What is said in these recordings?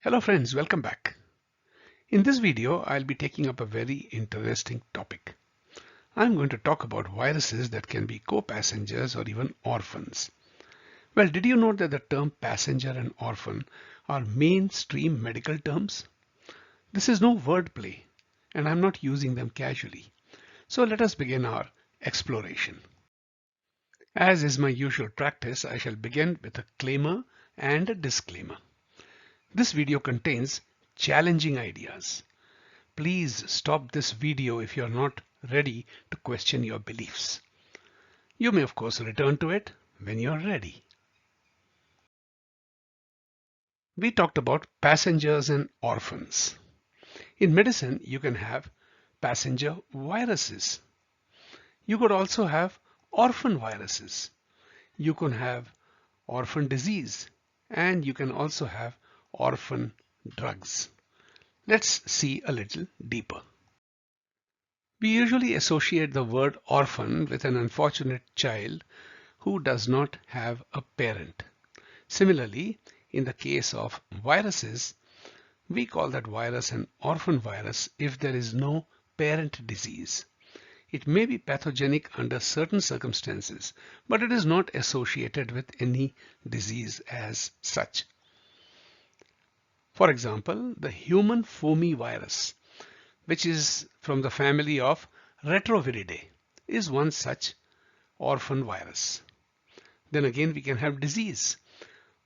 Hello friends, welcome back. In this video, I'll be taking up a very interesting topic. I'm going to talk about viruses that can be co-passengers or even orphans. Well, did you know that the term passenger and orphan are mainstream medical terms? This is no wordplay, and I'm not using them casually. So let us begin our exploration. As is my usual practice, I shall begin with a claimer and a disclaimer. This video contains challenging ideas. Please stop this video if you're not ready to question your beliefs. You may of course return to it when you're ready. We talked about passengers and orphans. In medicine, you can have passenger viruses. You could also have orphan viruses. You can have orphan disease, and you can also have orphan drugs. Let's see a little deeper. We usually associate the word orphan with an unfortunate child who does not have a parent. Similarly, in the case of viruses, we call that virus an orphan virus if there is no parent disease. It may be pathogenic under certain circumstances, but it is not associated with any disease as such. For example, the human foamy virus, which is from the family of Retroviridae, is one such orphan virus. Then again, we can have disease,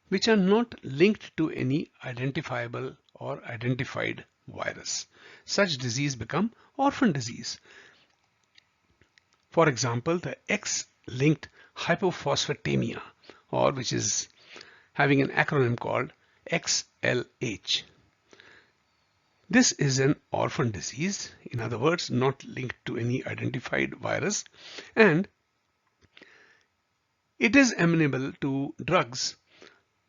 which are not linked to any identifiable or identified virus. Such disease become orphan disease. For example, the X-linked hypophosphatemia, or which is having an acronym called XLH. This is an orphan disease, in other words, not linked to any identified virus, and it is amenable to drugs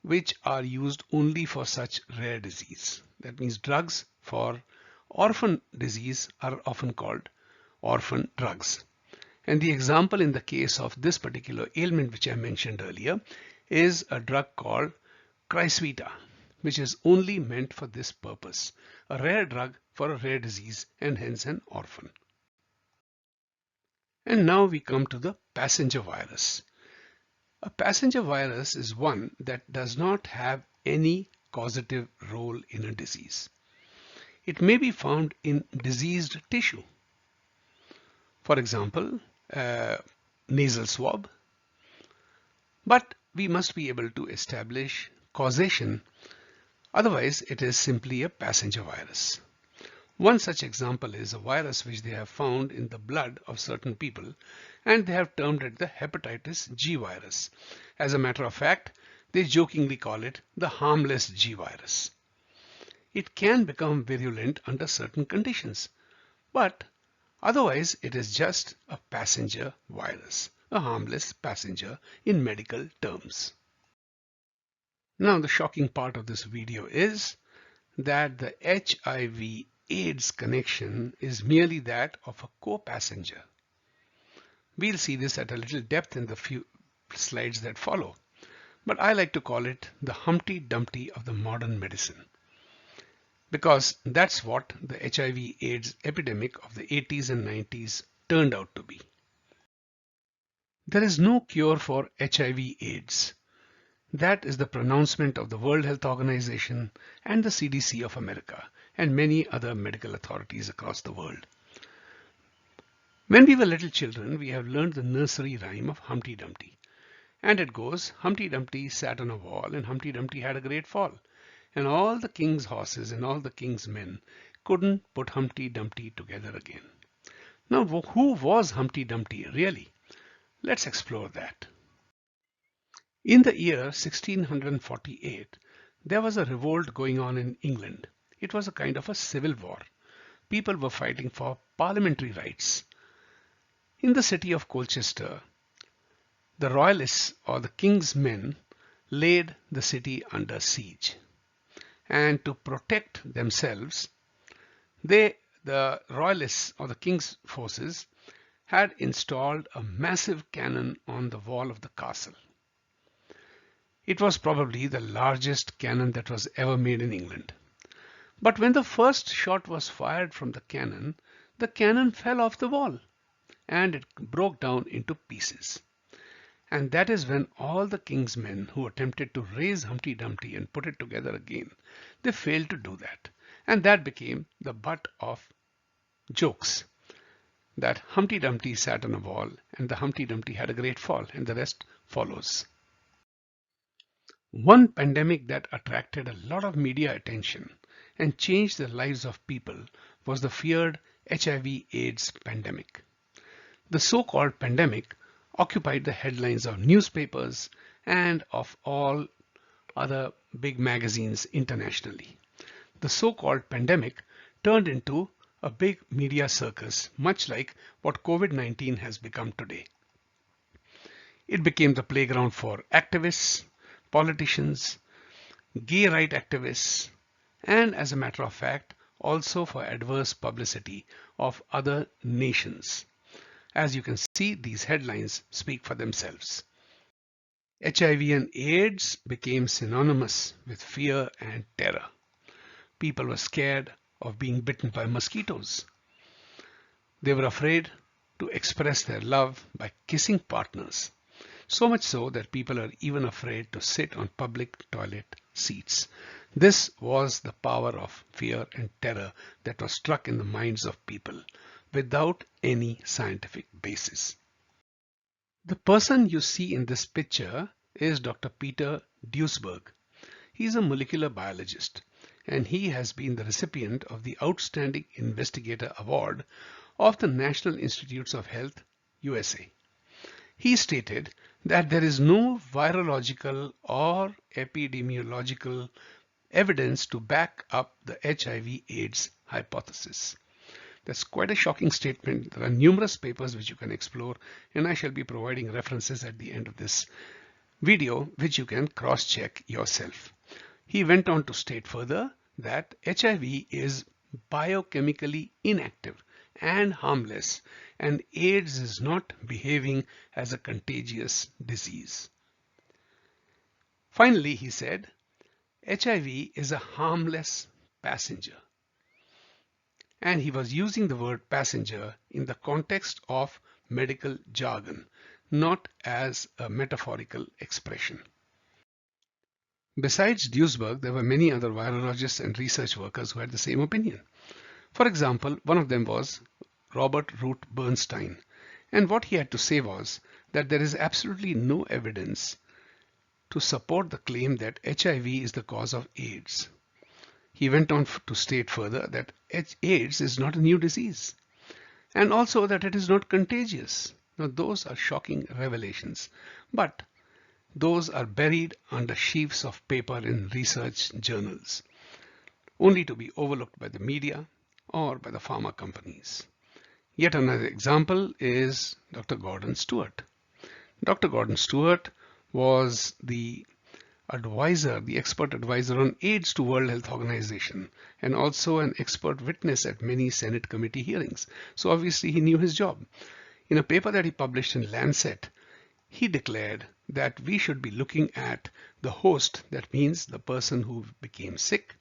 which are used only for such rare disease. That means drugs for orphan disease are often called orphan drugs. And the example in the case of this particular ailment which I mentioned earlier is a drug called Crysvita, which is only meant for this purpose, a rare drug for a rare disease and hence an orphan. And now we come to the passenger virus. A passenger virus is one that does not have any causative role in a disease. It may be found in diseased tissue. For example, nasal swab. But we must be able to establish causation. Otherwise, it is simply a passenger virus. One such example is a virus which they have found in the blood of certain people, and they have termed it the hepatitis G virus. As a matter of fact, they jokingly call it the harmless G virus. It can become virulent under certain conditions, but otherwise it is just a passenger virus, a harmless passenger in medical terms. Now the shocking part of this video is that the HIV/AIDS connection is merely that of a co-passenger. We'll see this at a little depth in the few slides that follow, but I like to call it the Humpty Dumpty of the modern medicine, because that's what the HIV/AIDS epidemic of the 80s and 90s turned out to be. There is no cure for HIV/AIDS. That is the pronouncement of the World Health Organization and the CDC of America and many other medical authorities across the world. When we were little children, we have learned the nursery rhyme of Humpty Dumpty. And it goes, Humpty Dumpty sat on a wall and Humpty Dumpty had a great fall. And all the king's horses and all the king's men couldn't put Humpty Dumpty together again. Now, who was Humpty Dumpty really? Let's explore that. In the year 1648, there was a revolt going on in England. It was a kind of a civil war. People were fighting for parliamentary rights. In the city of Colchester, the royalists or the king's men laid the city under siege. And to protect themselves, the royalists or the king's forces had installed a massive cannon on the wall of the castle. It was probably the largest cannon that was ever made in England. But when the first shot was fired from the cannon fell off the wall and it broke down into pieces. And that is when all the king's men who attempted to raise Humpty Dumpty and put it together again, they failed to do that. And that became the butt of jokes, that Humpty Dumpty sat on a wall and the Humpty Dumpty had a great fall, and the rest follows. One pandemic that attracted a lot of media attention and changed the lives of people was the feared HIV/AIDS pandemic. The so-called pandemic occupied the headlines of newspapers and of all other big magazines internationally. The so-called pandemic turned into a big media circus, much like what COVID-19 has become today. It became the playground for activists, politicians, gay rights activists, and as a matter of fact, also for adverse publicity of other nations. As you can see, these headlines speak for themselves. HIV and AIDS became synonymous with fear and terror. People were scared of being bitten by mosquitoes. They were afraid to express their love by kissing partners. So much so that people are even afraid to sit on public toilet seats. This was the power of fear and terror that was struck in the minds of people without any scientific basis. The person you see in this picture is Dr. Peter Duesberg. He is a molecular biologist and he has been the recipient of the Outstanding Investigator Award of the National Institutes of Health, USA. He stated that there is no virological or epidemiological evidence to back up the HIV/AIDS hypothesis. That's quite a shocking statement. There are numerous papers which you can explore, and I shall be providing references at the end of this video which you can cross-check yourself. He went on to state further that HIV is biochemically inactive and harmless, and AIDS is not behaving as a contagious disease. Finally, he said, HIV is a harmless passenger. And he was using the word passenger in the context of medical jargon, not as a metaphorical expression. Besides Duesberg, there were many other virologists and research workers who had the same opinion. For example, one of them was Robert Root Bernstein, and what he had to say was that there is absolutely no evidence to support the claim that HIV is the cause of AIDS. He went on to state further that AIDS is not a new disease, and also that it is not contagious. Now, those are shocking revelations, but those are buried under sheafs of paper in research journals, only to be overlooked by the media or by the pharma companies. Yet another example is Dr. Gordon Stewart. Dr. Gordon Stewart was the expert advisor on AIDS to World Health Organization, and also an expert witness at many Senate committee hearings. So obviously he knew his job. In a paper that he published in Lancet, he declared that we should be looking at the host, that means the person who became sick,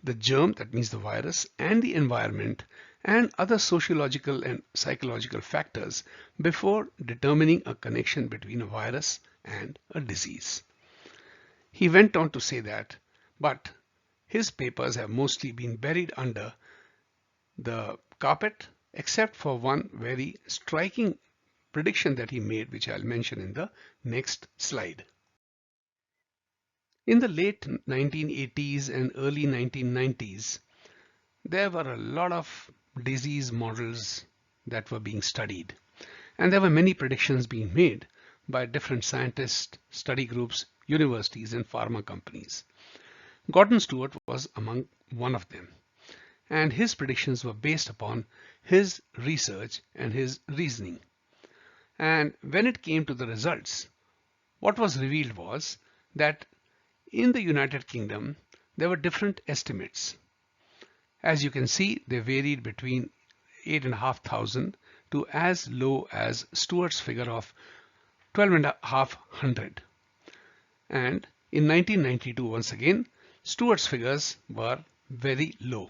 the germ, that means the virus, and the environment, and other sociological and psychological factors before determining a connection between a virus and a disease. He went on to say that, but his papers have mostly been buried under the carpet, except for one very striking prediction that he made, which I'll mention in the next slide. In the late 1980s and early 1990s, there were a lot of disease models that were being studied, and there were many predictions being made by different scientists, study groups, universities, and pharma companies. Gordon Stewart was among one of them, and his predictions were based upon his research and his reasoning. And when it came to the results, what was revealed was that in the United Kingdom, there were different estimates. As you can see, they varied between 8,500 to as low as Stewart's figure of 12,500. And In 1992, once again, Stewart's figures were very low.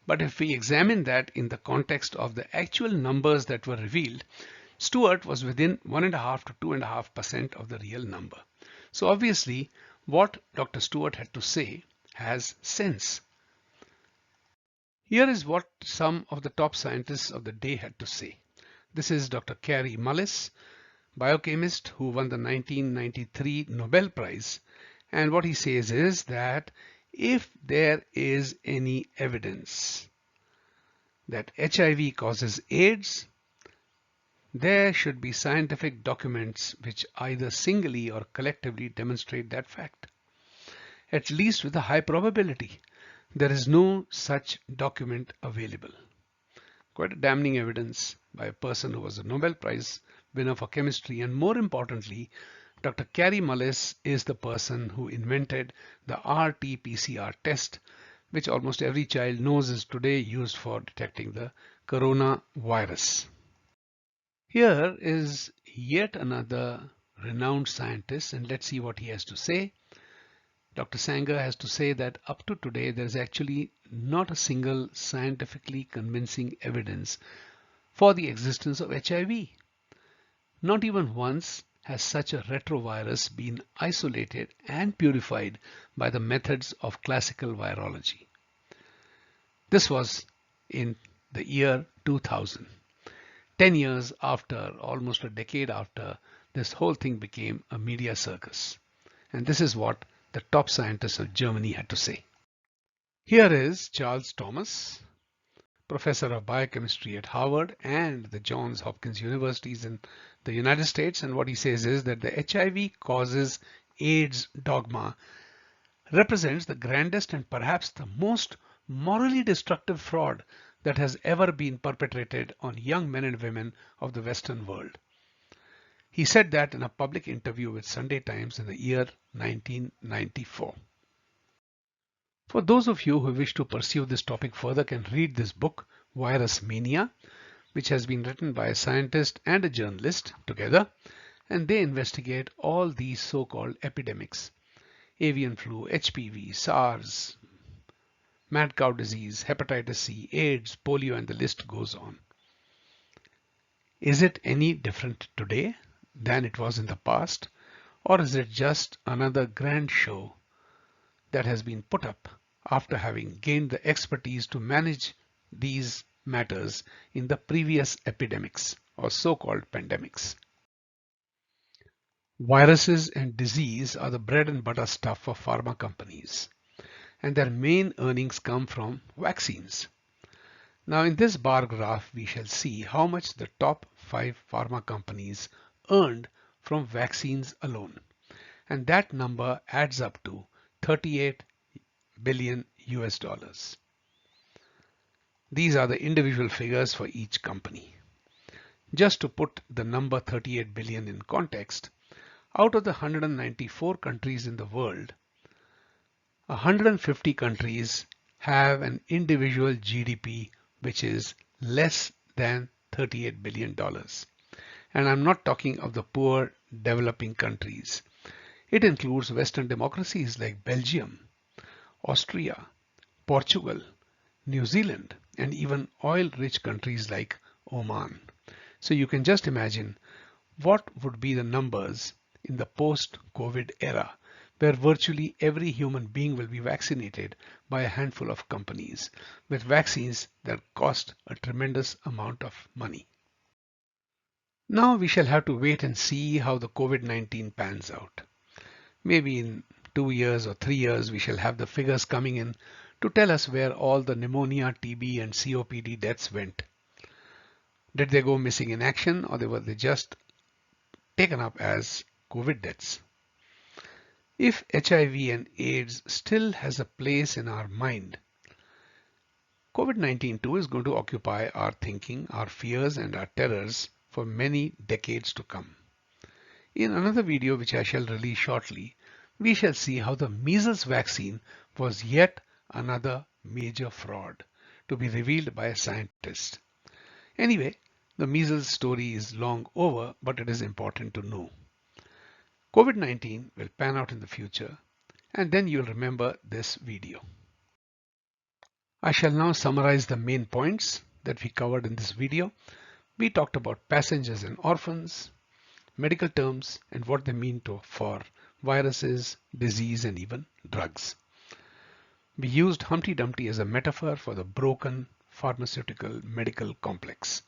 But if we examine that in the context of the actual numbers that were revealed, Stewart was within 1.5 to 2.5% of the real number. So obviously, what Dr. Stewart had to say has sense. Here is what some of the top scientists of the day had to say. This is Dr. Carrie Mullis, biochemist who won the 1993 Nobel Prize. And what he says is that if there is any evidence that HIV causes AIDS, there should be scientific documents which either singly or collectively demonstrate that fact, at least with a high probability. There is no such document available. Quite a damning evidence by a person who was a Nobel Prize winner for chemistry, and more importantly, Dr. Carrie Mullis is the person who invented the RT-PCR test, which almost every child knows is today used for detecting the coronavirus. Here is yet another renowned scientist, and let's see what he has to say. Dr. Sanger has to say that up to today, there is actually not a single scientifically convincing evidence for the existence of HIV. Not even once has such a retrovirus been isolated and purified by the methods of classical virology. This was in the year 2000, 10 years after, almost a decade after, this whole thing became a media circus. And this is what the top scientists of Germany had to say. Here is Charles Thomas, professor of biochemistry at Harvard and the Johns Hopkins universities in the United States. And what he says is that the HIV causes AIDS dogma represents the grandest and perhaps the most morally destructive fraud that has ever been perpetrated on young men and women of the Western world. He said that in a public interview with Sunday Times in the year 1994. For those of you who wish to pursue this topic further, can read this book, Virus Mania, which has been written by a scientist and a journalist together, and they investigate all these so-called epidemics: avian flu, HPV, SARS, mad cow disease, hepatitis C, AIDS, polio, and the list goes on. Is it any different today than it was in the past, or is it just another grand show that has been put up after having gained the expertise to manage these matters in the previous epidemics or so-called pandemics? Viruses and disease are the bread and butter stuff for pharma companies, and their main earnings come from vaccines. Now in this bar graph, we shall see how much the top 5 pharma companies earned from vaccines alone. And that number adds up to 38 billion US dollars. These are the individual figures for each company. Just to put the number 38 billion in context, out of the 194 countries in the world, 150 countries have an individual GDP which is less than $38 billion. And I'm not talking of the poor developing countries. It includes Western democracies like Belgium, Austria, Portugal, New Zealand, and even oil-rich countries like Oman. So you can just imagine what would be the numbers in the post-COVID era, where virtually every human being will be vaccinated by a handful of companies with vaccines that cost a tremendous amount of money. Now we shall have to wait and see how the COVID-19 pans out. Maybe in 2 years or 3 years, we shall have the figures coming in to tell us where all the pneumonia, TB, and COPD deaths went. Did they go missing in action, or were they just taken up as COVID deaths? If HIV and AIDS still has a place in our mind, COVID-19 too is going to occupy our thinking, our fears, and our terrors for many decades to come. In another video, which I shall release shortly, we shall see how the measles vaccine was yet another major fraud to be revealed by a scientist. Anyway, the measles story is long over, but it is important to know. COVID-19 will pan out in the future, and then you'll remember this video. I shall now summarize the main points that we covered in this video. We talked about passengers and orphans, medical terms, and what they mean for viruses, disease, and even drugs. We used Humpty Dumpty as a metaphor for the broken pharmaceutical medical complex.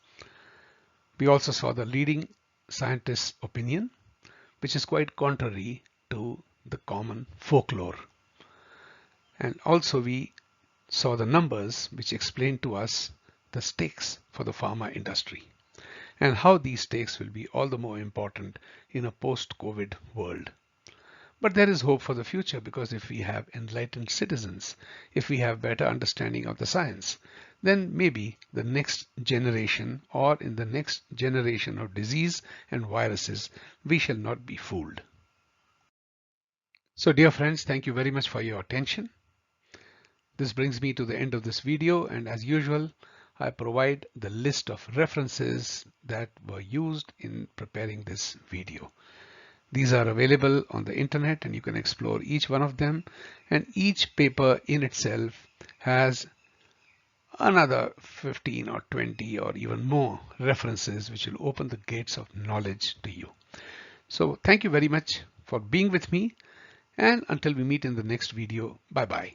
We also saw the leading scientist's opinion, which is quite contrary to the common folklore. And also we saw the numbers which explain to us the stakes for the pharma industry and how these stakes will be all the more important in a post-COVID world. But there is hope for the future, because if we have enlightened citizens, if we have better understanding of the science, then maybe the next generation or in the next generation of disease and viruses, we shall not be fooled. So dear friends, thank you very much for your attention. This brings me to the end of this video, and as usual, I provide the list of references that were used in preparing this video. These are available on the internet and you can explore each one of them, and each paper in itself has another 15 or 20 or even more references which will open the gates of knowledge to you. So thank you very much for being with me, and until we meet in the next video, bye bye.